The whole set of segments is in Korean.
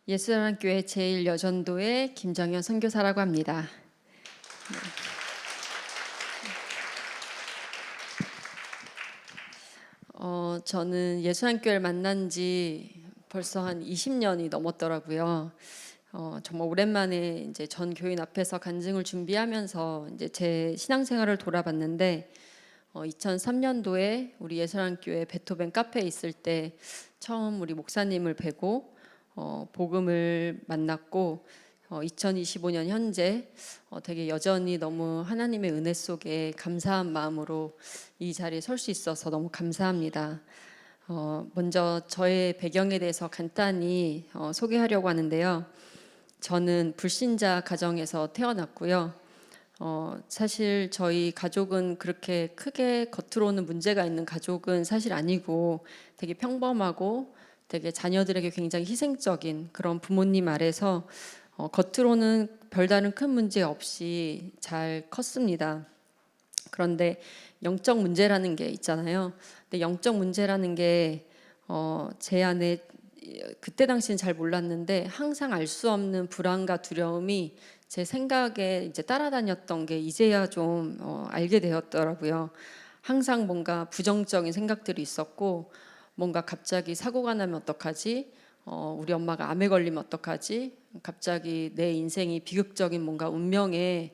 예수사랑교회 제1여전도의 김정현 선교사라고 합니다. 저는 예수사랑교회를 만난 지 벌써 한 20년이 넘었더라고요. 정말 오랜만에 이제 전 교인 앞에서 간증을 준비하면서 이제 제 신앙생활을 돌아봤는데 2003년도에 우리 예수사랑교회 베토벤 카페에 있을 때 처음 우리 목사님을 뵈고 복음을 만났고 2025년 현재 되게 여전히 너무 하나님의 은혜 속에 감사한 마음으로 이 자리에 설 수 있어서 너무 감사합니다. 먼저 저의 배경에 대해서 간단히 소개하려고 하는데요. 저는 불신자 가정에서 태어났고요. 사실 저희 가족은 그렇게 크게 겉으로는 문제가 있는 가족은 사실 아니고 되게 평범하고 되게 자녀들에게 굉장히 희생적인 그런 부모님 아래서 겉으로는 별다른 큰 문제 없이 잘 컸습니다. 그런데 영적 문제라는 게 있잖아요. 근데 영적 문제라는 게 제 안에 그때 당시엔 잘 몰랐는데 항상 알 수 없는 불안과 두려움이 제 생각에 이제 따라다녔던 게 이제야 좀 알게 되었더라고요. 항상 뭔가 부정적인 생각들이 있었고 뭔가 갑자기 사고가 나면 어떡하지? 우리 엄마가 암에 걸리면 어떡하지? 갑자기 내 인생이 비극적인 뭔가 운명에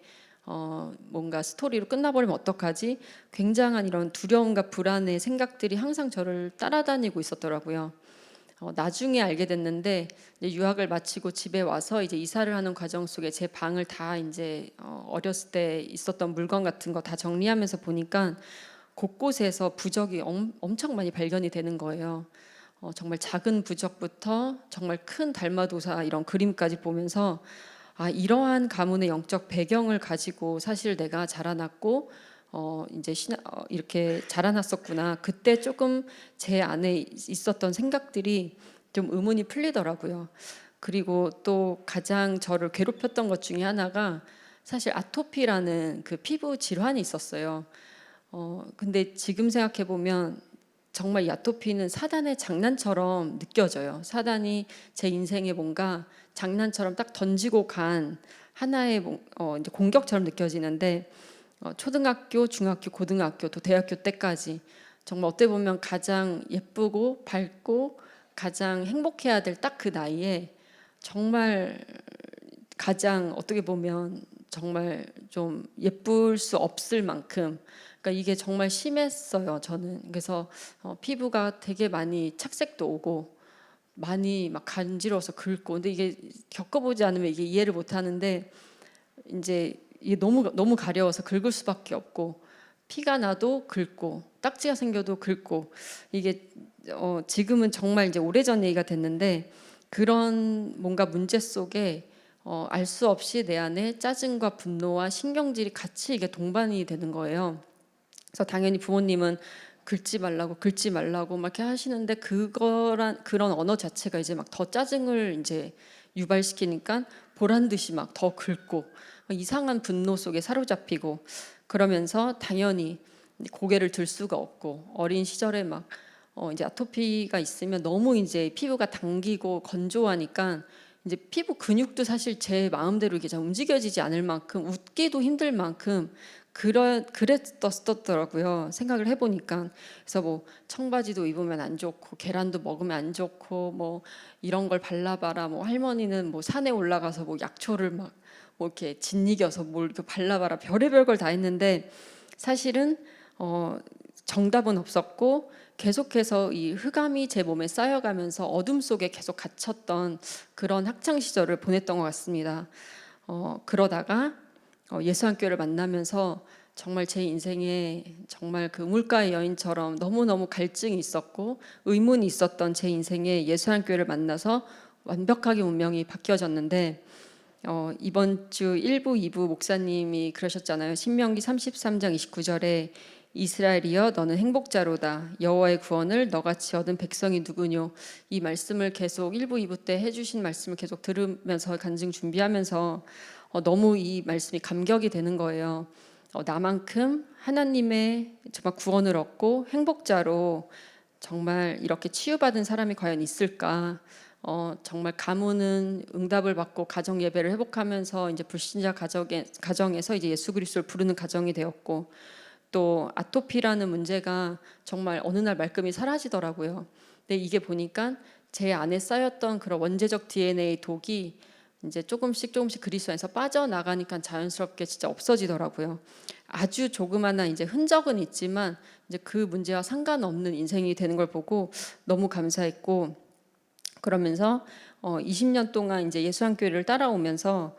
뭔가 스토리로 끝나버리면 어떡하지? 굉장한 이런 두려움과 불안의 생각들이 항상 저를 따라다니고 있었더라고요. 나중에 알게 됐는데 이제 유학을 마치고 집에 와서 이제 이사를 하는 과정 속에 제 방을 다 이제 어렸을 때 있었던 물건 같은 거 다 정리하면서 보니까 곳곳에서 부적이 엄청 많이 발견이 되는 거예요. 정말 작은 부적부터 정말 큰 달마도사 이런 그림까지 보면서 이러한 가문의 영적 배경을 가지고 사실 내가 자라났고 이제 이렇게 자라났었구나. 그때 조금 제 안에 있었던 생각들이 좀 의문이 풀리더라고요. 그리고 또 가장 저를 괴롭혔던 것 중에 하나가 사실 아토피라는 그 피부 질환이 있었어요. 근데 지금 생각해 보면 정말 이 아토피는 사단의 장난처럼 느껴져요. 사단이 제 인생에 뭔가 장난처럼 딱 던지고 간 하나의 이제 공격처럼 느껴지는데 초등학교, 중학교, 고등학교, 또 대학교 때까지 정말 어떻게 보면 가장 예쁘고 밝고 가장 행복해야 될 딱 그 나이에 정말 가장 어떻게 보면 정말 좀 예쁠 수 없을 만큼 그러니까 이게 정말 심했어요. 저는 그래서 피부가 되게 많이 착색도 오고 많이 막 간지러워서 긁고 근데 이게 겪어보지 않으면 이게 이해를 못 하는데 이제 이게 너무 가려워서 긁을 수밖에 없고 피가 나도 긁고 딱지가 생겨도 긁고 이게 지금은 정말 이제 오래전 얘기가 됐는데 그런 뭔가 문제 속에 알 수 없이 내 안에 짜증과 분노와 신경질이 같이 이게 동반이 되는 거예요. 그래서 당연히 부모님은 긁지 말라고 막 이렇게 하시는데 그런 언어 자체가 이제 막 더 짜증을 이제 유발시키니까 보란 듯이 막 더 긁고 이상한 분노 속에 사로잡히고 그러면서 당연히 고개를 들 수가 없고 어린 시절에 막 이제 아토피가 있으면 너무 이제 피부가 당기고 건조하니까 이제 피부 근육도 사실 제 마음대로 이게 잘 움직여지지 않을 만큼 웃기도 힘들 만큼 그랬었더라고요. 생각을 해보니까 그래서 뭐 청바지도 입으면 안 좋고 계란도 먹으면 안 좋고 뭐 이런 걸 발라봐라. 뭐 할머니는 뭐 산에 올라가서 뭐 약초를 막 뭐 이렇게 짓이겨서 뭘 이렇게 발라봐라. 별의별 걸 다 했는데 사실은 정답은 없었고 계속해서 이 흑암이 제 몸에 쌓여가면서 어둠 속에 계속 갇혔던 그런 학창 시절을 보냈던 것 같습니다. 그러다가 예수학교를 만나면서 정말 제 인생에 정말 그 우물가의 여인처럼 너무너무 갈증이 있었고 의문이 있었던 제 인생에 예수학교를 만나서 완벽하게 운명이 바뀌어졌는데 이번 주 1부, 2부 목사님이 그러셨잖아요. 신명기 33장 29절에 이스라엘이여 너는 행복자로다. 여호와의 구원을 너같이 얻은 백성이 누구뇨. 이 말씀을 계속 1부, 2부 때 해주신 말씀을 계속 들으면서 간증 준비하면서 너무 이 말씀이 감격이 되는 거예요. 나만큼 하나님의 정말 구원을 얻고 행복자로 정말 이렇게 치유받은 사람이 과연 있을까? 정말 가문은 응답을 받고 가정 예배를 회복하면서 이제 불신자 가정에서 이제 예수 그리스도를 부르는 가정이 되었고, 또 아토피라는 문제가 정말 어느 날 말끔히 사라지더라고요. 근데 이게 보니까 제 안에 쌓였던 그런 원죄적 DNA 독이 이제 조금씩 그리스도 안에서 빠져나가니까 자연스럽게 진짜 없어지더라고요. 아주 조그마한 이제 흔적은 있지만 이제 그 문제와 상관없는 인생이 되는 걸 보고 너무 감사했고, 그러면서 20년 동안 이제 예수한교회를 따라오면서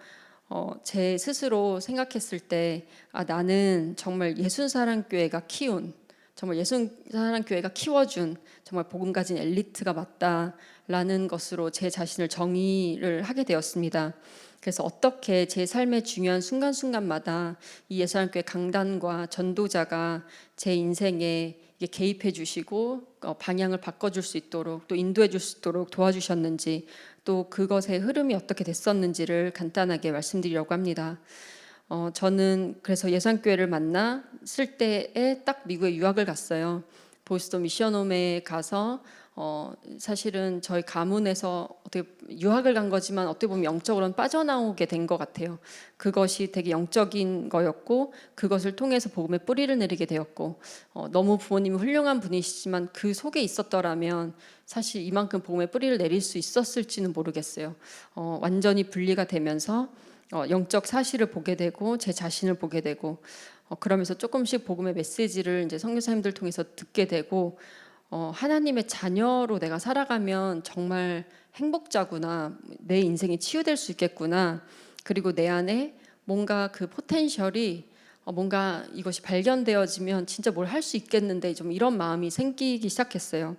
제 스스로 생각했을 때, 나는 정말 예순사랑교회가 키운, 정말 예순사랑교회가 키워준 정말 복음 가진 엘리트가 맞다라는 것으로 제 자신을 정의를 하게 되었습니다. 그래서 어떻게 제 삶의 중요한 순간순간마다 이 예수한교회 강단과 전도자가 제 인생에 개입해 주시고 방향을 바꿔줄 수 있도록, 또 인도해 줄 수 있도록 도와주셨는지, 또 그것의 흐름이 어떻게 됐었는지를 간단하게 말씀드리려고 합니다. 저는 그래서 예수한교회를 만났을 때에 딱 미국에 유학을 갔어요. 보스턴 미션홈에 가서 사실은 저희 가문에서 어떻게 유학을 간 거지만 어떻게 보면 영적으로는 빠져나오게 된 것 같아요. 그것이 되게 영적인 거였고, 그것을 통해서 복음의 뿌리를 내리게 되었고, 너무 부모님이 훌륭한 분이시지만 그 속에 있었더라면 사실 이만큼 복음의 뿌리를 내릴 수 있었을지는 모르겠어요. 완전히 분리가 되면서 영적 사실을 보게 되고 제 자신을 보게 되고, 그러면서 조금씩 복음의 메시지를 이제 선교사님들 통해서 듣게 되고, 하나님의 자녀로 내가 살아가면 정말 행복자구나, 내 인생이 치유될 수 있겠구나, 그리고 내 안에 뭔가 그 포텐셜이 뭔가 이것이 발견되어지면 진짜 뭘 할 수 있겠는데, 좀 이런 마음이 생기기 시작했어요.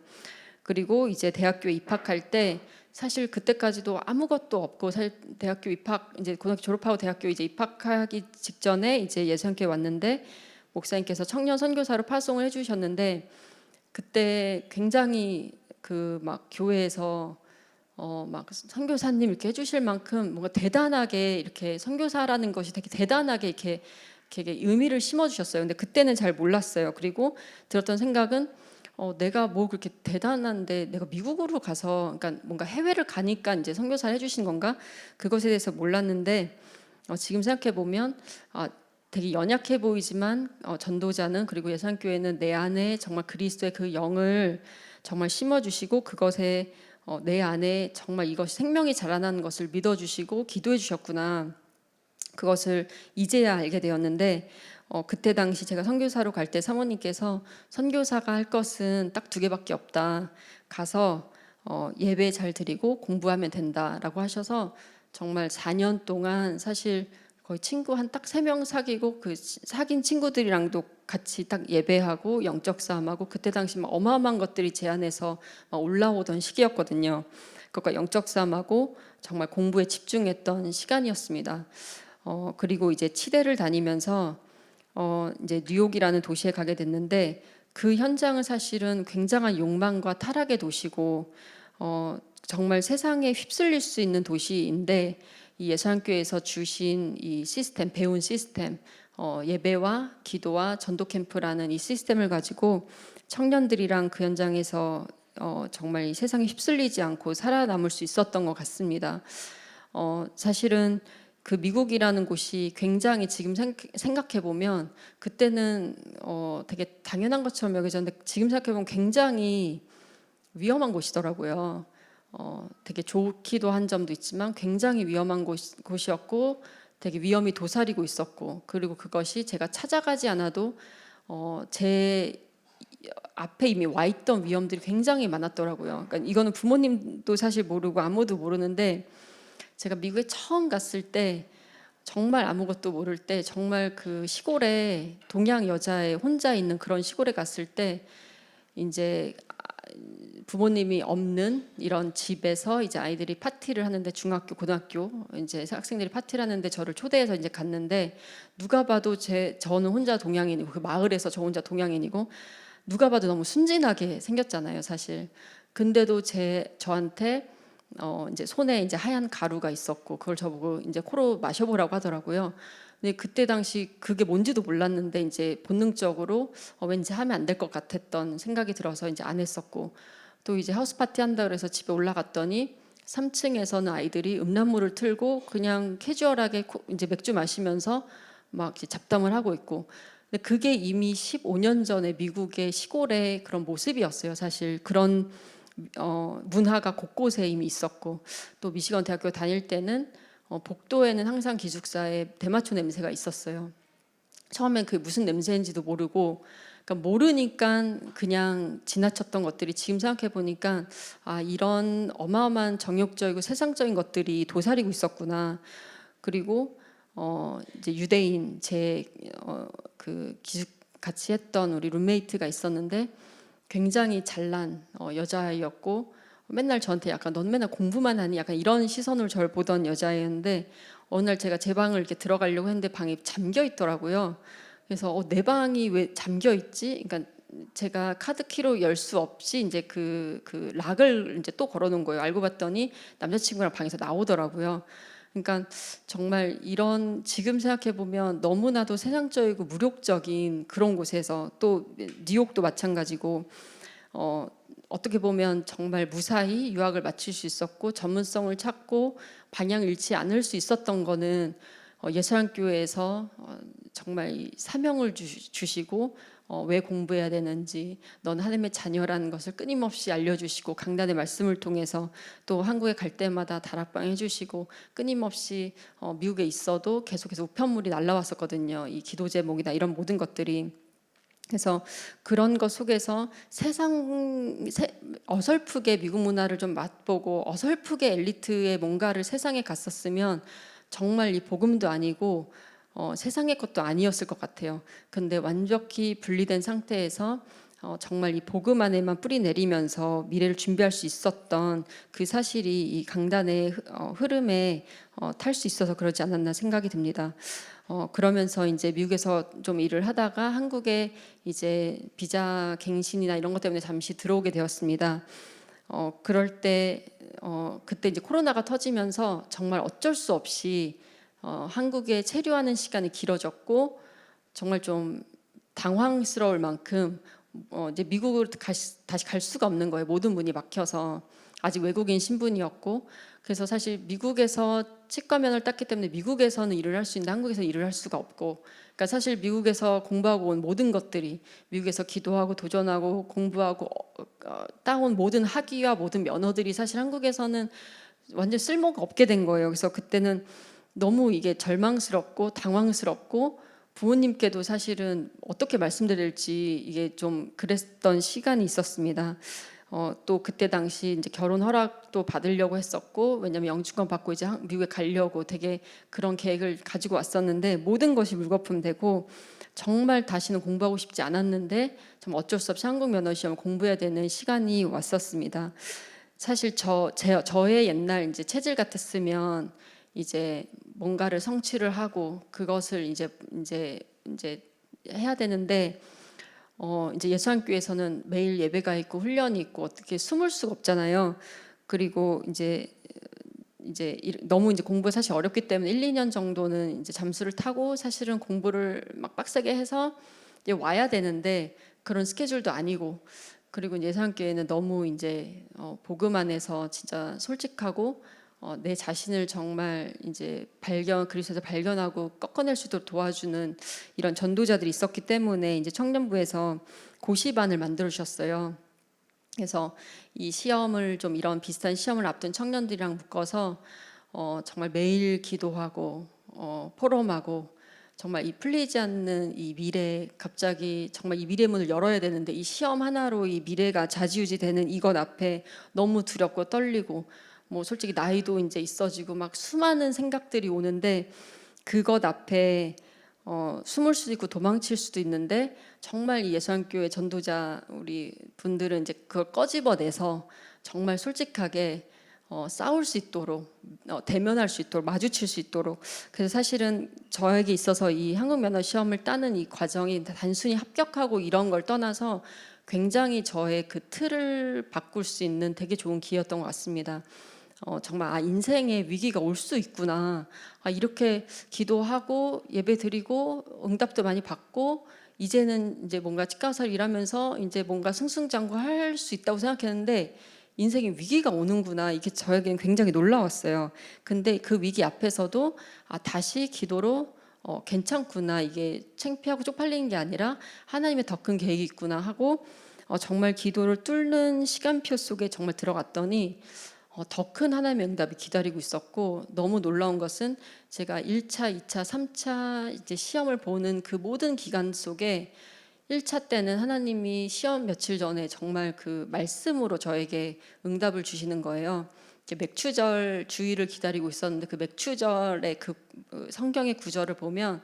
그리고 이제 대학교에 입학할 때 사실 그때까지도 아무것도 없고, 사실 대학교 입학 이제 고등학교 졸업하고 대학교 이제 입학하기 직전에 이제 예수님께 왔는데, 목사님께서 청년 선교사로 파송을 해주셨는데, 그때 굉장히 그 막 교회에서 막 선교사님 이렇게 해주실 만큼 뭔가 대단하게 이렇게 선교사라는 것이 되게 대단하게 이렇게 의미를 심어주셨어요. 근데 그때는 잘 몰랐어요. 그리고 들었던 생각은 내가 뭐 그렇게 대단한데 내가 미국으로 가서, 그러니까 뭔가 해외를 가니까 이제 선교사를 해주신 건가? 그것에 대해서 몰랐는데, 지금 생각해 보면 되게 연약해 보이지만 전도자는, 그리고 예산교회는 내 안에 정말 그리스도의 그 영을 정말 심어주시고, 그것에 내 안에 정말 이것이 생명이 자라나는 것을 믿어주시고 기도해 주셨구나, 그것을 이제야 알게 되었는데, 그때 당시 제가 선교사로 갈 때 사모님께서 선교사가 할 것은 딱 2개밖에 없다, 가서 예배 잘 드리고 공부하면 된다라고 하셔서 정말 4년 동안 사실 거의 친구 한 딱 3명 사귀고, 그 사귄 친구들이랑도 같이 딱 예배하고 영적 싸움하고, 그때 당시 막 어마어마한 것들이 제 안에서 막 올라오던 시기였거든요. 그것과 영적 싸움하고 정말 공부에 집중했던 시간이었습니다. 그리고 이제 치대를 다니면서 이제 뉴욕이라는 도시에 가게 됐는데, 그 현장은 사실은 굉장한 욕망과 타락의 도시고, 정말 세상에 휩쓸릴 수 있는 도시인데, 이 예수한교회에서 주신 이 시스템, 배운 시스템, 예배와 기도와 전도 캠프라는 이 시스템을 가지고 청년들이랑 그 현장에서 정말 이 세상에 휩쓸리지 않고 살아남을 수 있었던 것 같습니다. 사실은 그 미국이라는 곳이 굉장히 지금 생각해 보면, 그때는 되게 당연한 것처럼 여겨졌는데 지금 생각해 보면 굉장히 위험한 곳이더라고요. 되게 좋기도 한 점도 있지만 굉장히 위험한 곳이었고, 되게 위험이 도사리고 있었고, 그리고 그것이 제가 찾아가지 않아도 제 앞에 이미 와 있던 위험들이 굉장히 많았더라고요. 그러니까 이거는 부모님도 사실 모르고 아무도 모르는데, 제가 미국에 처음 갔을 때 정말 아무것도 모를 때, 정말 그 시골에 동양 여자애 혼자 있는 그런 시골에 갔을 때, 이제 부모님이 없는 이런 집에서 이제 아이들이 파티를 하는데, 중학교, 고등학교 이제 학생들이 파티를 하는데 저를 초대해서 이제 갔는데, 누가 봐도 저는 혼자 동양인이고, 그 마을에서 저 혼자 동양인이고, 누가 봐도 너무 순진하게 생겼잖아요, 사실. 근데도 저한테 이제 손에 이제 하얀 가루가 있었고, 그걸 저보고 이제 코로 마셔보라고 하더라고요. 근데 그때 당시 그게 뭔지도 몰랐는데, 이제 본능적으로 왠지 하면 안 될 것 같았던 생각이 들어서 이제 안 했었고, 또 이제 하우스 파티 한다 그래서 집에 올라갔더니 3층에서는 아이들이 음란물을 틀고 그냥 캐주얼하게 이제 맥주 마시면서 막 이제 잡담을 하고 있고, 근데 그게 이미 15년 전에 미국의 시골의 그런 모습이었어요. 사실 그런 문화가 곳곳에 이미 있었고, 또 미시건 대학교 다닐 때는 복도에는 항상 기숙사에 대마초 냄새가 있었어요. 처음엔 그게 무슨 냄새인지도 모르고, 그러니까 모르니까 그냥 지나쳤던 것들이 지금 생각해 보니까 아, 이런 어마어마한 정욕적이고 세상적인 것들이 도사리고 있었구나. 그리고 이제 유대인 그 같이 했던 우리 룸메이트가 있었는데 굉장히 잘난 여자아이였고, 맨날 저한테 약간 넌 맨날 공부만 하니 약간 이런 시선으로 저를 보던 여자애였는데, 어느 날 제가 제 방을 이렇게 들어가려고 했는데 방이 잠겨 있더라고요. 그래서 내 방이 왜 잠겨 있지? 그러니까 제가 카드키로 열 수 없이 이제 그 락을 이제 또 걸어놓은 거예요. 알고 봤더니 남자친구랑 방에서 나오더라고요. 그러니까 정말 이런, 지금 생각해 보면 너무나도 세상적이고 무력적인 그런 곳에서, 또 뉴욕도 마찬가지고 어떻게 보면 정말 무사히 유학을 마칠 수 있었고 전문성을 찾고 방향을 잃지 않을 수 있었던 거는 예수님교회에서 정말 사명을 주시고 왜 공부해야 되는지, 넌 하나님의 자녀라는 것을 끊임없이 알려주시고, 강단의 말씀을 통해서 또 한국에 갈 때마다 다락방 해주시고, 끊임없이 미국에 있어도 계속해서 우편물이 날라왔었거든요. 이 기도 제목이나 이런 모든 것들이. 그래서 그런 것 속에서 어설프게 미국 문화를 좀 맛보고 어설프게 엘리트의 뭔가를 세상에 갔었으면 정말 이 복음도 아니고 세상의 것도 아니었을 것 같아요. 근데 완벽히 분리된 상태에서 정말 이 복음 안에만 뿌리 내리면서 미래를 준비할 수 있었던 그 사실이 이 강단의 흐름에 탈 수 있어서 그러지 않았나 생각이 듭니다. 그러면서 이제 미국에서 좀 일을 하다가 한국에 이제 비자 갱신이나 이런 것 때문에 잠시 들어오게 되었습니다. 그럴 때 그때 이제 코로나가 터지면서 정말 어쩔 수 없이 한국에 체류하는 시간이 길어졌고, 정말 좀 당황스러울 만큼 이제 미국으로 다시 갈 수가 없는 거예요. 모든 문이 막혀서. 아직 외국인 신분이었고, 그래서 사실 미국에서 치과면을 땄기 때문에 미국에서는 일을 할 수 있는데 한국에서 일을 할 수가 없고, 그러니까 사실 미국에서 공부하고 온 모든 것들이, 미국에서 기도하고 도전하고 공부하고 따온 모든 학위와 모든 면허들이 사실 한국에서는 완전 쓸모가 없게 된 거예요. 그래서 그때는 너무 이게 절망스럽고 당황스럽고, 부모님께도 사실은 어떻게 말씀드릴지 이게 좀 그랬던 시간이 있었습니다. 또 그때 당시 이제 결혼 허락도 받으려고 했었고, 왜냐면 영주권 받고 이제 미국에 가려고 되게 그런 계획을 가지고 왔었는데, 모든 것이 물거품 되고 정말 다시는 공부하고 싶지 않았는데 좀 어쩔 수 없이 한국 면허 시험을 공부해야 되는 시간이 왔었습니다. 사실 저의 옛날 이제 체질 같았으면 이제 뭔가를 성취를 하고 그것을 이제 해야 되는데, 이제 예수님교회에서는 매일 예배가 있고 훈련이 있고 어떻게 숨을 수가 없잖아요. 그리고 이제 너무 이제 공부가 사실 어렵기 때문에 1, 2년 정도는 이제 잠수를 타고 사실은 공부를 막 빡세게 해서 이제 와야 되는데 그런 스케줄도 아니고, 그리고 예수님교회는 너무 이제 복음 안에서 진짜 솔직하고 내 자신을 정말 이제 그리스도에서 발견하고 꺾어낼 수 있도록 도와주는 이런 전도자들이 있었기 때문에 이제 청년부에서 고시반을 만들어 주셨어요. 그래서 이 시험을 좀, 이런 비슷한 시험을 앞둔 청년들이랑 묶어서 정말 매일 기도하고 포럼하고, 정말 이 풀리지 않는 이 미래, 갑자기 정말 이 미래 문을 열어야 되는데 이 시험 하나로 이 미래가 좌지우지 되는 이것 앞에 너무 두렵고 떨리고, 뭐 솔직히 나이도 이제 있어지고 막 수많은 생각들이 오는데, 그것 앞에 숨을 수도 있고 도망칠 수도 있는데, 정말 이 예수님교회 전도자 우리 분들은 이제 그걸 꺼집어내서 정말 솔직하게 싸울 수 있도록, 대면할 수 있도록, 마주칠 수 있도록. 그래서 사실은 저에게 있어서 이 한국 면허 시험을 따는 이 과정이 단순히 합격하고 이런 걸 떠나서 굉장히 저의 그 틀을 바꿀 수 있는 되게 좋은 기회였던 것 같습니다. 정말 인생에 위기가 올 수 있구나. 이렇게 기도하고 예배 드리고 응답도 많이 받고 이제는 이제 뭔가 치과의사를 일하면서 이제 뭔가 승승장구할 수 있다고 생각했는데, 인생에 위기가 오는구나. 이게 저에게는 굉장히 놀라웠어요. 근데 그 위기 앞에서도 다시 기도로 괜찮구나. 이게 창피하고 쪽팔리는 게 아니라 하나님의 더 큰 계획이 있구나 하고 정말 기도를 뚫는 시간표 속에 정말 들어갔더니 더 큰 하나님의 응답이 기다리고 있었고, 너무 놀라운 것은 제가 1차, 2차, 3차 이제 시험을 보는 그 모든 기간 속에 1차 때는 하나님이 시험 며칠 전에 정말 그 말씀으로 저에게 응답을 주시는 거예요. 이제 맥추절 주일을 기다리고 있었는데 그 맥추절의 그 성경의 구절을 보면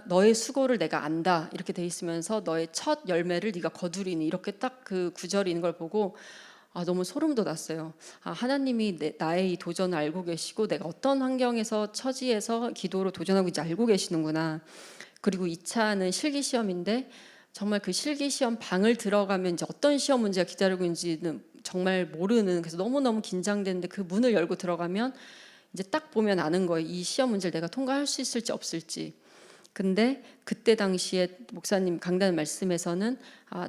너의 수고를 내가 안다 이렇게 돼 있으면서 너의 첫 열매를 네가 거두리니, 이렇게 딱 그 구절이 있는 걸 보고 너무 소름 돋았어요. 하나님이 나의 이 도전을 알고 계시고 내가 어떤 환경에서 처지에서 기도로 도전하고 있는지 알고 계시는구나. 그리고 2차는 실기시험인데 정말 그 실기시험 방을 들어가면 이제 어떤 시험 문제가 기다리고 있는지는 정말 모르는, 그래서 너무너무 긴장되는데 그 문을 열고 들어가면 이제 딱 보면 아는 거예요. 이 시험 문제를 내가 통과할 수 있을지 없을지. 근데 그때 당시에 목사님 강단 말씀에서는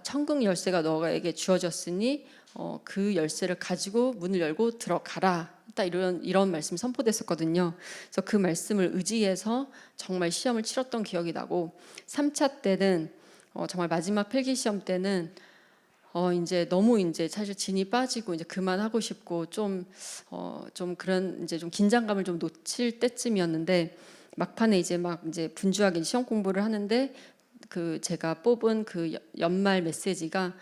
천국 열쇠가 너에게 주어졌으니 그 열쇠를 가지고 문을 열고 들어가라. 딱 이런 말씀이 선포됐었거든요. 그래서 그 말씀을 의지해서 정말 시험을 치렀던 기억이 나고, 3차 때는 정말 마지막 필기 시험 때는 이제 너무 이제 사실 진이 빠지고 이제 그만하고 싶고 좀 그런 이제 좀 긴장감을 좀 놓칠 때쯤이었는데, 막판에 이제 막 이제 분주하게 시험 공부를 하는데 그 제가 뽑은 그 연말 메시지가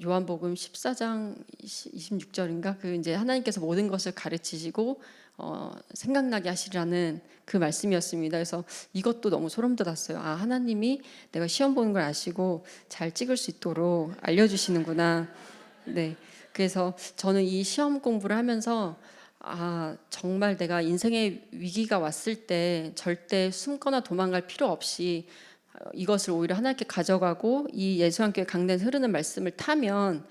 요한복음 14장 26절인가, 그 이제 하나님께서 모든 것을 가르치시고 생각나게 하시라는 그 말씀이었습니다. 그래서 이것도 너무 소름 돋았어요. 하나님이 내가 시험 보는 걸 아시고 잘 찍을 수 있도록 알려주시는구나. 네, 그래서 저는 이 시험 공부를 하면서 정말 내가 인생의 위기가 왔을 때 절대 숨거나 도망갈 필요 없이 이것을 오히려 하나님께 가져가고 이 예수님께 강단에서 흐르는 말씀을 타면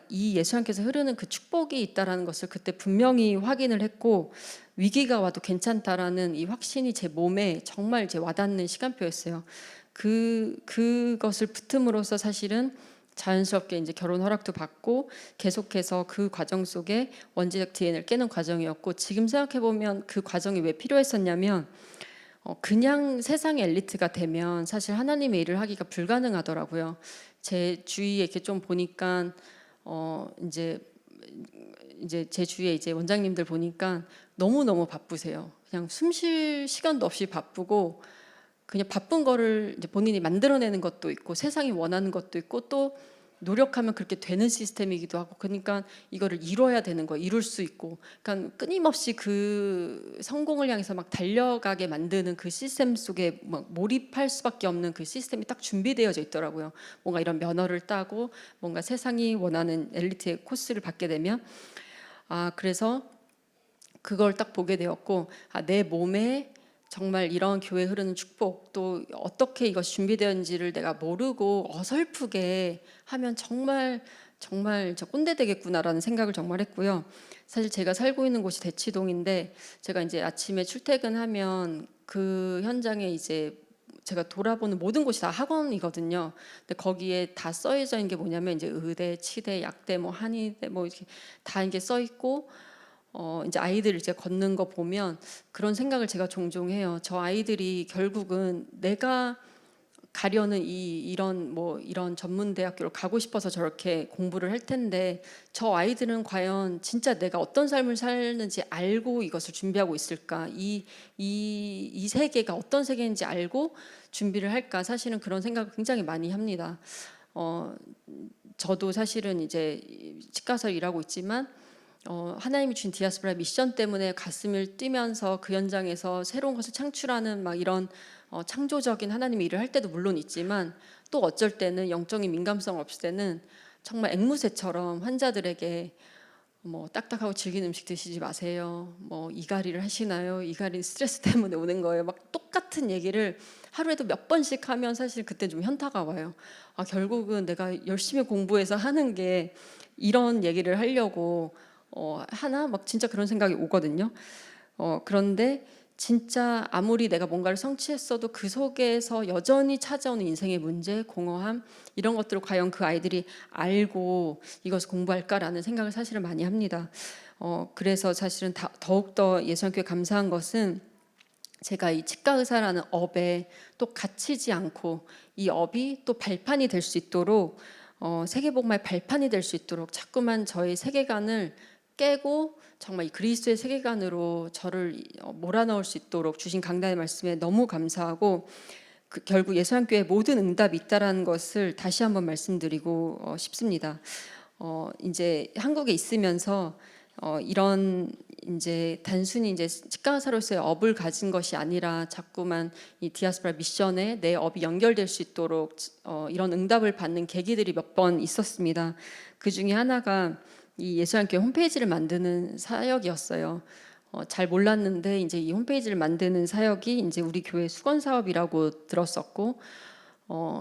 이 예수님께서 흐르는 그 축복이 있다라는 것을 그때 분명히 확인을 했고, 위기가 와도 괜찮다라는 이 확신이 제 몸에 정말 제 와닿는 시간표였어요. 그것을 붙음으로써 사실은 자연스럽게 이제 결혼 허락도 받고 계속해서 그 과정 속에 원죄적 DNA를 깨는 과정이었고, 지금 생각해 보면 그 과정이 왜 필요했었냐면 그냥 세상의 엘리트가 되면 사실 하나님의 일을 하기가 불가능하더라고요. 제 주위에 이렇게 좀 보니까 이제 제 주위에 이제 원장님들 보니까 너무너무 바쁘세요. 그냥 숨 쉴 시간도 없이 바쁘고, 그냥 바쁜 거를 이제 본인이 만들어내는 것도 있고 세상이 원하는 것도 있고 또 노력하면 그렇게 되는 시스템이기도 하고, 그러니까 이거를 이뤄야 되는 거, 이룰 수 있고, 그러니까 끊임없이 그 성공을 향해서 막 달려가게 만드는 그 시스템 속에 막 몰입할 수밖에 없는 그 시스템이 딱 준비되어져 있더라고요. 뭔가 이런 면허를 따고 뭔가 세상이 원하는 엘리트의 코스를 받게 되면 그래서 그걸 딱 보게 되었고, 내 몸에 정말 이런 교회 흐르는 축복, 또 어떻게 이것이 준비되었는지를 내가 모르고 어설프게 하면 정말 저 꼰대 되겠구나라는 생각을 정말 했고요. 사실 제가 살고 있는 곳이 대치동인데 제가 이제 아침에 출퇴근하면 그 현장에 이제 제가 돌아보는 모든 곳이 다 학원이거든요. 근데 거기에 다 써져 있는 게 뭐냐면 이제 의대, 치대, 약대, 뭐 한의대, 뭐 이렇게 다 이게 써 있고, 이제 아이들 이제 걷는 거 보면 그런 생각을 제가 종종 해요. 저 아이들이 결국은 내가 가려는 이런 전문 대학교를 가고 싶어서 저렇게 공부를 할 텐데, 저 아이들은 과연 진짜 내가 어떤 삶을 살는지 알고 이것을 준비하고 있을까? 이 세계가 어떤 세계인지 알고 준비를 할까? 사실은 그런 생각을 굉장히 많이 합니다. 저도 사실은 이제 치과에서 일하고 있지만 하나님이 준 디아스포라 미션 때문에 가슴을 뛰면서 그 현장에서 새로운 것을 창출하는 막 이런 창조적인 하나님의 일을 할 때도 물론 있지만, 또 어쩔 때는 영적인 민감성 없을 때는 정말 앵무새처럼 환자들에게 뭐 딱딱하고 질긴 음식 드시지 마세요, 뭐 이갈이를 하시나요, 이갈이 스트레스 때문에 오는 거예요, 막 똑같은 얘기를 하루에도 몇 번씩 하면 사실 그때 좀 현타가 와요. 결국은 내가 열심히 공부해서 하는 게 이런 얘기를 하려고 하나 막 진짜 그런 생각이 오거든요. 그런데 진짜 아무리 내가 뭔가를 성취했어도 그 속에서 여전히 찾아오는 인생의 문제, 공허함 이런 것들을 과연 그 아이들이 알고 이것을 공부할까라는 생각을 사실은 많이 합니다. 그래서 사실은 더욱더 예수님께 감사한 것은 제가 이 치과 의사라는 업에 또 갇히지 않고 이 업이 또 발판이 될 수 있도록 세계복음화의 발판이 될 수 있도록 자꾸만 저의 세계관을 깨고 정말 이 그리스도의 세계관으로 저를 몰아넣을 수 있도록 주신 강단의 말씀에 너무 감사하고 결국 예수님교회 모든 응답이 있다라는 것을 다시 한번 말씀드리고 싶습니다. 이제 한국에 있으면서 이런 이제 단순히 이제 치과 의사로서의 업을 가진 것이 아니라 자꾸만 이 디아스포라 미션에 내 업이 연결될 수 있도록 이런 응답을 받는 계기들이 몇 번 있었습니다. 그 중에 하나가 이 예수님교회 홈페이지를 만드는 사역이었어요. 잘 몰랐는데 이제 이 홈페이지를 만드는 사역이 이제 우리 교회 수건 사업이라고 들었었고,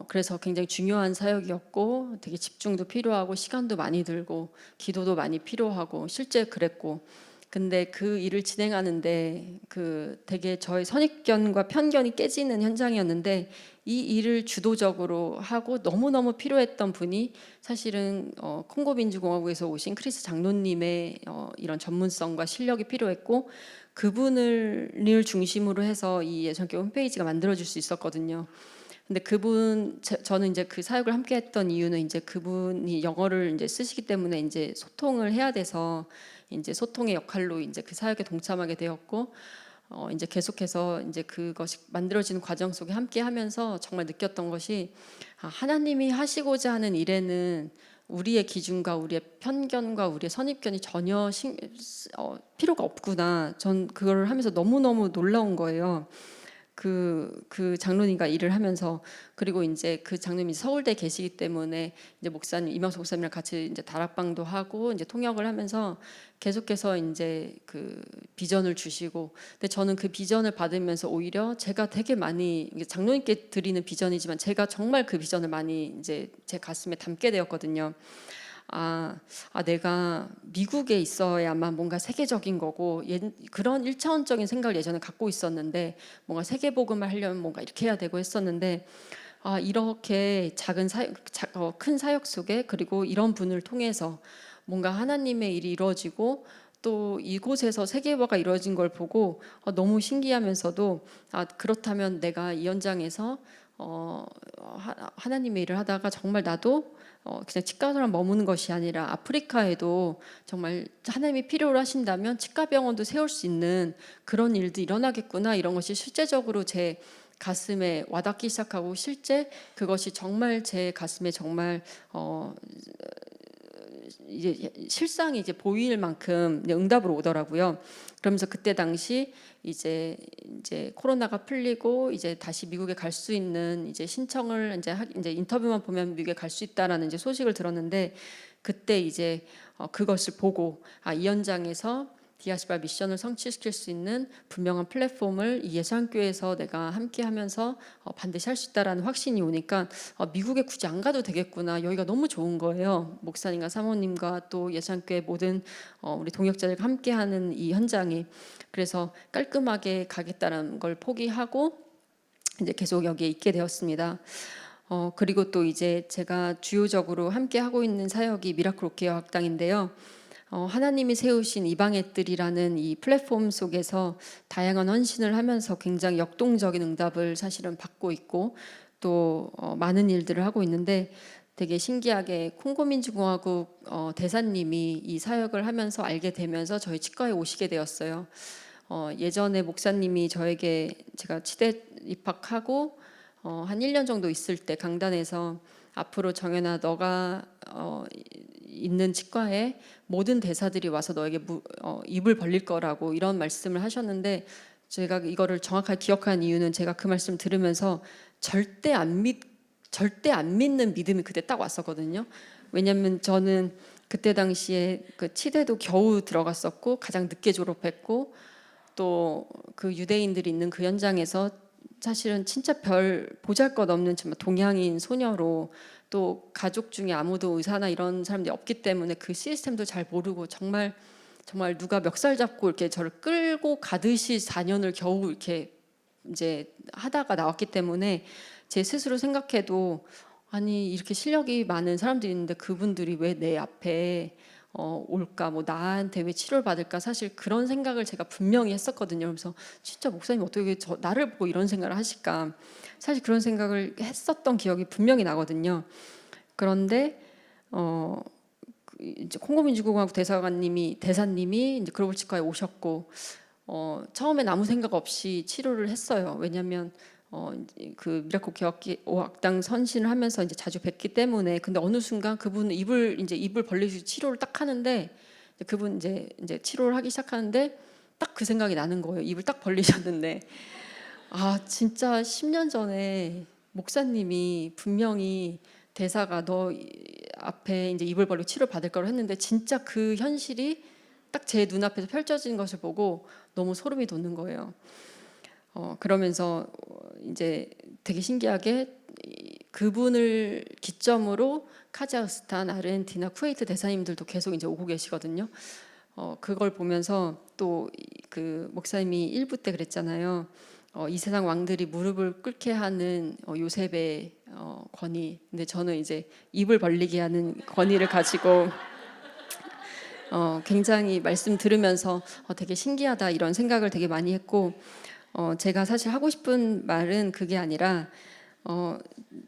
그래서 굉장히 중요한 사역이었고 되게 집중도 필요하고 시간도 많이 들고 기도도 많이 필요하고 실제 그랬고, 근데 그 일을 진행하는데 그 되게 저의 선입견과 편견이 깨지는 현장이었는데 이 일을 주도적으로 하고 너무너무 필요했던 분이 사실은 콩고 민주공화국에서 오신 크리스 장로님의 이런 전문성과 실력이 필요했고, 그분을 중심으로 해서 이 예선교 홈페이지가 만들어질 수 있었거든요. 근데 저는 이제 그 사역을 함께 했던 이유는 이제 그분이 영어를 이제 쓰시기 때문에 이제 소통을 해야 돼서 이제 소통의 역할로 이제 그 사역에 동참하게 되었고, 이제 계속해서 이제 그것이 만들어지는 과정 속에 함께 하면서 정말 느꼈던 것이 하나님이 하시고자 하는 일에는 우리의 기준과 우리의 편견과 우리의 선입견이 전혀 필요가 없구나. 전 그걸 하면서 너무너무 놀라운 거예요. 그 장로님과 일을 하면서, 그리고 이제 그 장로님이 서울대에 계시기 때문에 이제 목사님 이명수 목사님이랑 같이 이제 다락방도 하고 이제 통역을 하면서 계속해서 이제 그 비전을 주시고, 근데 저는 그 비전을 받으면서 오히려 제가 되게 많이 장로님께 드리는 비전이지만 제가 정말 그 비전을 많이 이제 제 가슴에 담게 되었거든요. 내가 미국에 있어야만 뭔가 세계적인 거고 그런 1차원적인 생각을 예전에 갖고 있었는데 뭔가 세계복음을 하려면 뭔가 이렇게 해야 되고 했었는데, 이렇게 큰 사역 속에 그리고 이런 분을 통해서 뭔가 하나님의 일이 이루어지고 또 이곳에서 세계화가 이루어진 걸 보고 너무 신기하면서도 그렇다면 내가 이 현장에서 하나님의 일을 하다가 정말 나도 그냥 치과병원 머무는 것이 아니라 아프리카에도 정말 하나님이 필요로 하신다면 치과병원도 세울 수 있는 그런 일도 일어나겠구나, 이런 것이 실제적으로 제 가슴에 와닿기 시작하고 실제 그것이 정말 제 가슴에 정말 이제 실상이 이제 보일 만큼 응답으로 오더라고요. 그러면서 그때 당시 이제 코로나가 풀리고 이제 다시 미국에 갈 수 있는 이제 신청을 이제 인터뷰만 보면 미국에 갈 수 있다라는 이제 소식을 들었는데, 그때 이제 그것을 보고 이 현장에서 디아스포라 미션을 성취시킬 수 있는 분명한 플랫폼을 이 예수교회에서 내가 함께하면서 반드시 할 수 있다라는 확신이 오니까 미국에 굳이 안 가도 되겠구나, 여기가 너무 좋은 거예요. 목사님과 사모님과 또 예수교회 모든 우리 동역자들과 함께하는 이 현장이. 그래서 깔끔하게 가겠다는 걸 포기하고 이제 계속 여기에 있게 되었습니다. 그리고 또 이제 제가 주요적으로 함께 하고 있는 사역이 미라클 오케어 학당인데요. 하나님이 세우신 이방애들이라는 이 플랫폼 속에서 다양한 헌신을 하면서 굉장히 역동적인 응답을 사실은 받고 있고 또 많은 일들을 하고 있는데, 되게 신기하게 콩고민주공화국 대사님이 이 사역을 하면서 알게 되면서 저희 치과에 오시게 되었어요. 예전에 목사님이 저에게 제가 치대 입학하고 한 1년 정도 있을 때 강단에서 앞으로 정연아, 너가 있는 치과에 모든 대사들이 와서 너에게 입을 벌릴 거라고 이런 말씀을 하셨는데, 제가 이거를 정확하게 기억한 이유는 제가 그 말씀 들으면서 절대 안 믿는 믿음이 그때 딱 왔었거든요. 왜냐하면 저는 그때 당시에 그 치대도 겨우 들어갔었고 가장 늦게 졸업했고 또 그 유대인들이 있는 그 현장에서 사실은 진짜 별 보잘것없는 정말 동양인 소녀로, 또 가족 중에 아무도 의사나 이런 사람들이 없기 때문에 그 시스템도 잘 모르고 정말 정말 누가 멱살 잡고 이렇게 저를 끌고 가듯이 4년을 겨우 이렇게 이제 하다가 나왔기 때문에 제 스스로 생각해도 아니 이렇게 실력이 많은 사람들이 있는데 그분들이 왜 내 앞에 올까, 뭐 나한테 왜 치료를 받을까, 사실 그런 생각을 제가 분명히 했었거든요. 그래서 진짜 목사님 어떻게 나를 보고 이런 생각을 하실까, 사실 그런 생각을 했었던 기억이 분명히 나거든요. 그런데 이제 콩고민주공화국 대사님이 이제 글로벌 치과에 오셨고 처음엔 아무 생각 없이 치료를 했어요. 왜냐하면 그 미라클 개혁당 선신을 하면서 이제 자주 뵙기 때문에. 근데 어느 순간 그분은 입을 벌리시고 치료를 딱 하는데, 그분 이제 치료를 하기 시작하는데 딱 그 생각이 나는 거예요. 입을 딱 벌리셨는데 아 진짜 10년 전에 목사님이 분명히 대사가 너 앞에 이제 입을 벌리고 치료를 받을 거라고 했는데 진짜 그 현실이 딱 제 눈앞에서 펼쳐진 것을 보고 너무 소름이 돋는 거예요. 그러면서 이제 되게 신기하게 그분을 기점으로 카자흐스탄, 아르헨티나, 쿠웨이트 대사님들도 계속 이제 오고 계시거든요. 그걸 보면서 또 그 목사님이 1부 때 그랬잖아요. 이 세상 왕들이 무릎을 꿇게 하는 요셉의 권위. 근데 저는 이제 입을 벌리게 하는 권위를 가지고 굉장히 말씀 들으면서 되게 신기하다 이런 생각을 되게 많이 했고, 제가 사실 하고 싶은 말은 그게 아니라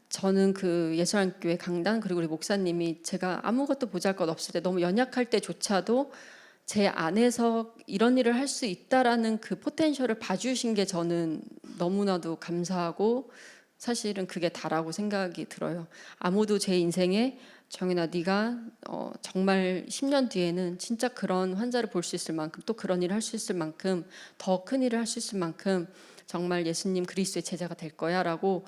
저는 그 예수한교회 강단, 그리고 우리 목사님이 제가 아무것도 보잘것 없을 때, 너무 연약할 때조차도 제 안에서 이런 일을 할 수 있다라는 그 포텐셜을 봐주신 게 저는 너무나도 감사하고 사실은 그게 다라고 생각이 들어요. 아무도 제 인생에 정연아 네가 정말 10년 뒤에는 진짜 그런 환자를 볼 수 있을 만큼, 또 그런 일을 할 수 있을 만큼, 더 큰 일을 할 수 있을 만큼 정말 예수님 그리스도의 제자가 될 거야 라고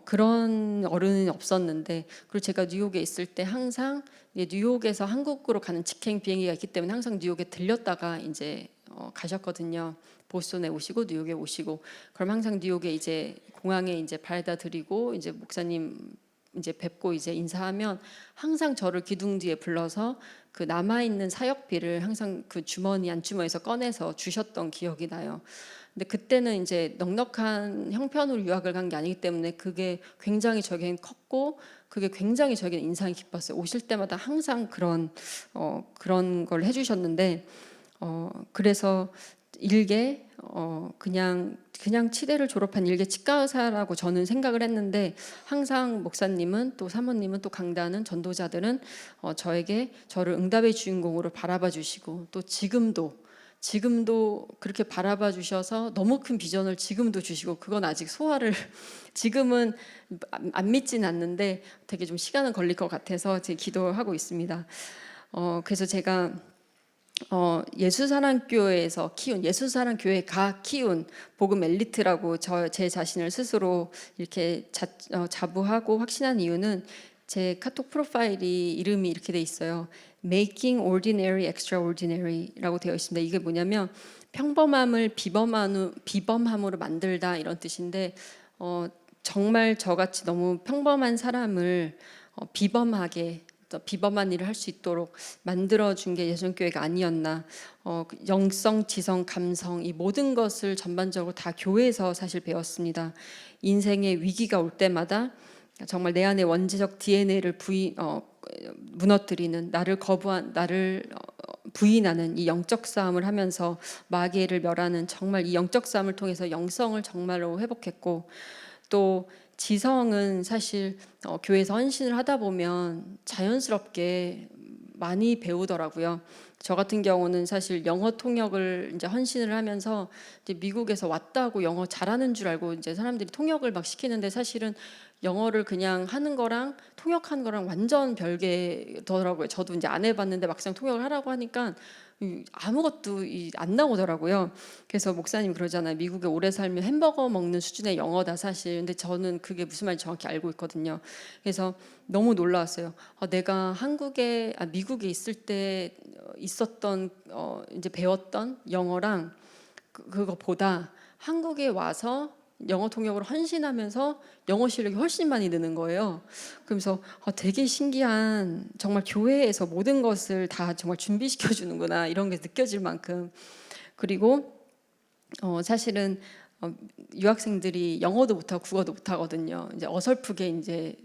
그런 어른은 없었는데, 그리고 제가 뉴욕에 있을 때 항상 뉴욕에서 한국으로 가는 직행 비행기가 있기 때문에 항상 뉴욕에 들렸다가 이제 가셨거든요. 보스턴에 오시고 뉴욕에 오시고, 그럼 항상 뉴욕에 이제 공항에 이제 발에다 드리고 이제 목사님 이제 뵙고 이제 인사하면 항상 저를 기둥 뒤에 불러서 그 남아 있는 사역비를 항상 그 주머니 안주머니에서 꺼내서 주셨던 기억이 나요. 근데 그때는 이제 넉넉한 형편으로 유학을 간 게 아니기 때문에 그게 굉장히 저에겐 컸고, 그게 굉장히 저에겐 인상이 깊었어요. 오실 때마다 항상 그런 걸 해주셨는데, 그래서 일개 그냥 치대를 졸업한 일개 치과 의사라고 저는 생각을 했는데, 항상 목사님은 또 사모님은 또 강단은 전도자들은 저를 응답의 주인공으로 바라봐 주시고, 또 지금도 그렇게 바라봐 주셔서 너무 큰 비전을 지금도 주시고, 그건 아직 소화를 지금은 안 믿진 않는데 되게 좀 시간은 걸릴 것 같아서 제 기도하고 있습니다. 그래서 제가 예수사랑교회에서 키운, 예수사랑교회가 키운 복음 엘리트라고 제 자신을 스스로 이렇게 자부하고 확신한 이유는 제 카톡 프로파일이 이름이 이렇게 돼 있어요. Making Ordinary Extraordinary라고 되어 있습니다. 이게 뭐냐면 평범함을 비범함으로 만들다 이런 뜻인데, 정말 저같이 너무 평범한 사람을 비범하게, 비범한 일을 할 수 있도록 만들어준 게 예수교회가 아니었나. 영성, 지성, 감성, 이 모든 것을 전반적으로 다 교회에서 사실 배웠습니다. 인생의 위기가 올 때마다 정말 내 안의 원죄적 DNA를 무너뜨리는, 나를 부인하는 이 영적 싸움을 하면서 마귀를 멸하는, 정말 이 영적 싸움을 통해서 영성을 정말로 회복했고, 또 지성은 사실 교회에서 헌신을 하다 보면 자연스럽게 많이 배우더라고요. 저 같은 경우는 사실 영어 통역을 이제 헌신을 하면서 이제 미국에서 왔다고 영어 잘하는 줄 알고 이제 사람들이 통역을 막 시키는데, 사실은 영어를 그냥 하는 거랑 통역하는 거랑 완전 별개더라고요. 저도 이제 안 해봤는데 막상 통역을 하라고 하니까 아무것도 안 나오더라고요. 그래서 목사님 그러잖아요. 미국에 오래 살면 햄버거 먹는 수준의 영어다 사실. 근데 저는 그게 무슨 말인지 정확히 알고 있거든요. 그래서 너무 놀라웠어요. 내가 미국에 있을 때 있었던 이제 배웠던 영어랑 그거보다 한국에 와서 영어 통역으로 헌신하면서 영어 실력이 훨씬 많이 느는 거예요. 그러면서 되게 신기한, 정말 교회에서 모든 것을 다 정말 준비시켜 주는구나 이런 게 느껴질 만큼. 그리고 사실은 유학생들이 영어도 못하고 국어도 못하거든요. 이제 어설프게 이제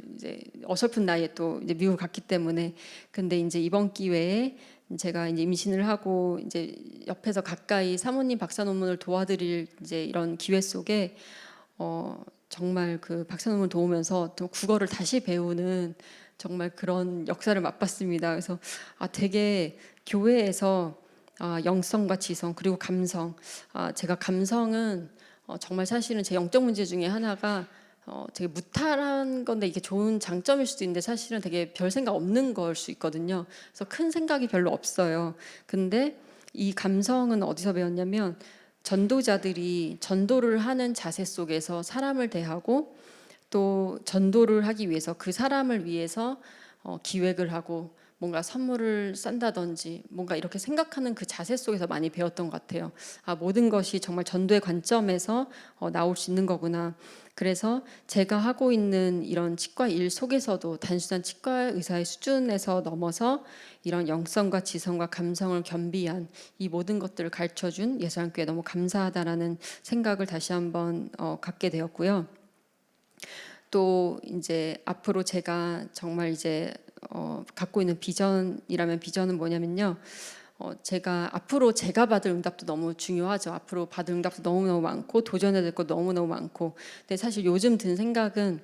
어설픈 나이에 또 이제 미국을 갔기 때문에. 근데 이제 이번 기회에 제가 이제 임신을 하고 이제 옆에서 가까이 사모님 박사 논문을 도와드릴 이제 이런 기회 속에 정말 그 박사 논문 도우면서 또 국어를 다시 배우는 정말 그런 역사를 맛봤습니다. 그래서 되게 교회에서 영성과 지성 그리고 감성. 제가 감성은 정말 사실은 제 영적 문제 중에 하나가 되게 무탈한 건데 이게 좋은 장점일 수도 있는데 사실은 되게 별 생각 없는 걸 수 있거든요. 그래서 큰 생각이 별로 없어요. 근데 이 감성은 어디서 배웠냐면 전도자들이 전도를 하는 자세 속에서 사람을 대하고 또 전도를 하기 위해서 그 사람을 위해서 기획을 하고 뭔가 선물을 싼다든지 뭔가 이렇게 생각하는 그 자세 속에서 많이 배웠던 것 같아요. 모든 것이 정말 전도의 관점에서 나올 수 있는 거구나. 그래서 제가 하고 있는 이런 치과 일 속에서도 단순한 치과 의사의 수준에서 넘어서 이런 영성과 지성과 감성을 겸비한 이 모든 것들을 가르쳐준 예수님께 너무 감사하다라는 생각을 다시 한번 갖게 되었고요. 또 이제 앞으로 제가 정말 이제 갖고 있는 비전이라면 비전은 뭐냐면요. 제가 앞으로 제가 받을 응답도 너무 중요하죠. 앞으로 받을 응답도 너무너무 많고 도전해야 될 것도 너무너무 많고. 근데 사실 요즘 든 생각은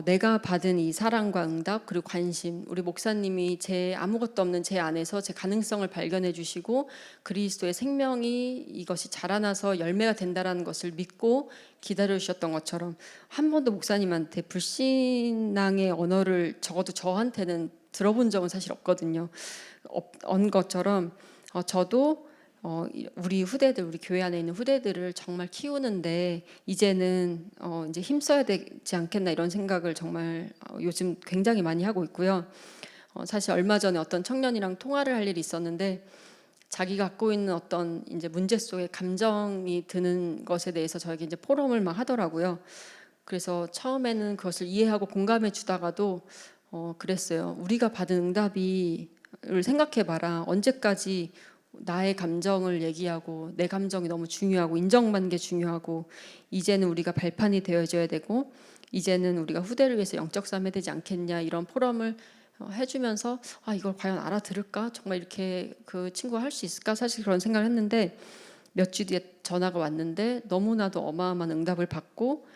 내가 받은 이 사랑과 응답 그리고 관심, 우리 목사님이 제 아무것도 없는 제 안에서 제 가능성을 발견해 주시고 그리스도의 생명이 이것이 자라나서 열매가 된다라는 것을 믿고 기다려 주셨던 것처럼 한 번도 목사님한테 불신앙의 언어를 적어도 저한테는 들어본 적은 사실 없거든요. 없는 것처럼 저도 우리 후대들, 우리 교회 안에 있는 후대들을 정말 키우는데 이제는 이제 힘써야 되지 않겠나 이런 생각을 정말 요즘 굉장히 많이 하고 있고요. 사실 얼마 전에 어떤 청년이랑 통화를 할 일이 있었는데 자기가 갖고 있는 어떤 이제 문제 속에 감정이 드는 것에 대해서 저에게 이제 포럼을 막 하더라고요. 그래서 처음에는 그것을 이해하고 공감해 주다가도 그랬어요. 우리가 받은 응답을 생각해봐라. 언제까지 나의 감정을 얘기하고 내 감정이 너무 중요하고 인정받는 게 중요하고 이제는 우리가 발판이 되어줘야 되고 이제는 우리가 후대를 위해서 영적 싸움해야 되지 않겠냐 이런 포럼을 해주면서 이걸 과연 알아들을까? 정말 이렇게 그 친구가 할 수 있을까? 사실 그런 생각을 했는데 몇 주 뒤에 전화가 왔는데 너무나도 어마어마한 응답을 받고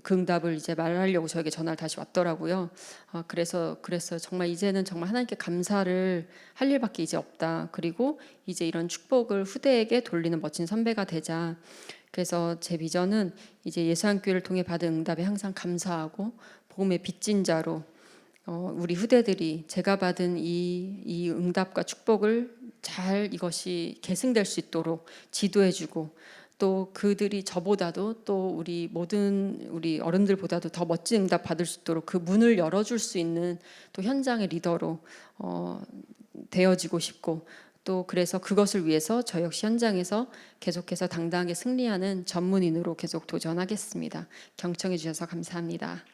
그 응답을 이제 말하려고 저에게 전화를 다시 왔더라고요. 그래서 정말 이제는 정말 하나님께 감사를 할 일밖에 이제 없다. 그리고 이제 이런 축복을 후대에게 돌리는 멋진 선배가 되자. 그래서 제 비전은 이제 예수한교회를 통해 받은 응답에 항상 감사하고 복음의 빚진 자로 우리 후대들이 제가 받은 이 응답과 축복을 잘 이것이 계승될 수 있도록 지도해주고 또 그들이 저보다도 또 우리 모든 우리 어른들보다도 더 멋진 응답 받을 수 있도록 그 문을 열어줄 수 있는 또 현장의 리더로 되어지고 싶고 또 그래서 그것을 위해서 저 역시 현장에서 계속해서 당당하게 승리하는 전문인으로 계속 도전하겠습니다. 경청해 주셔서 감사합니다.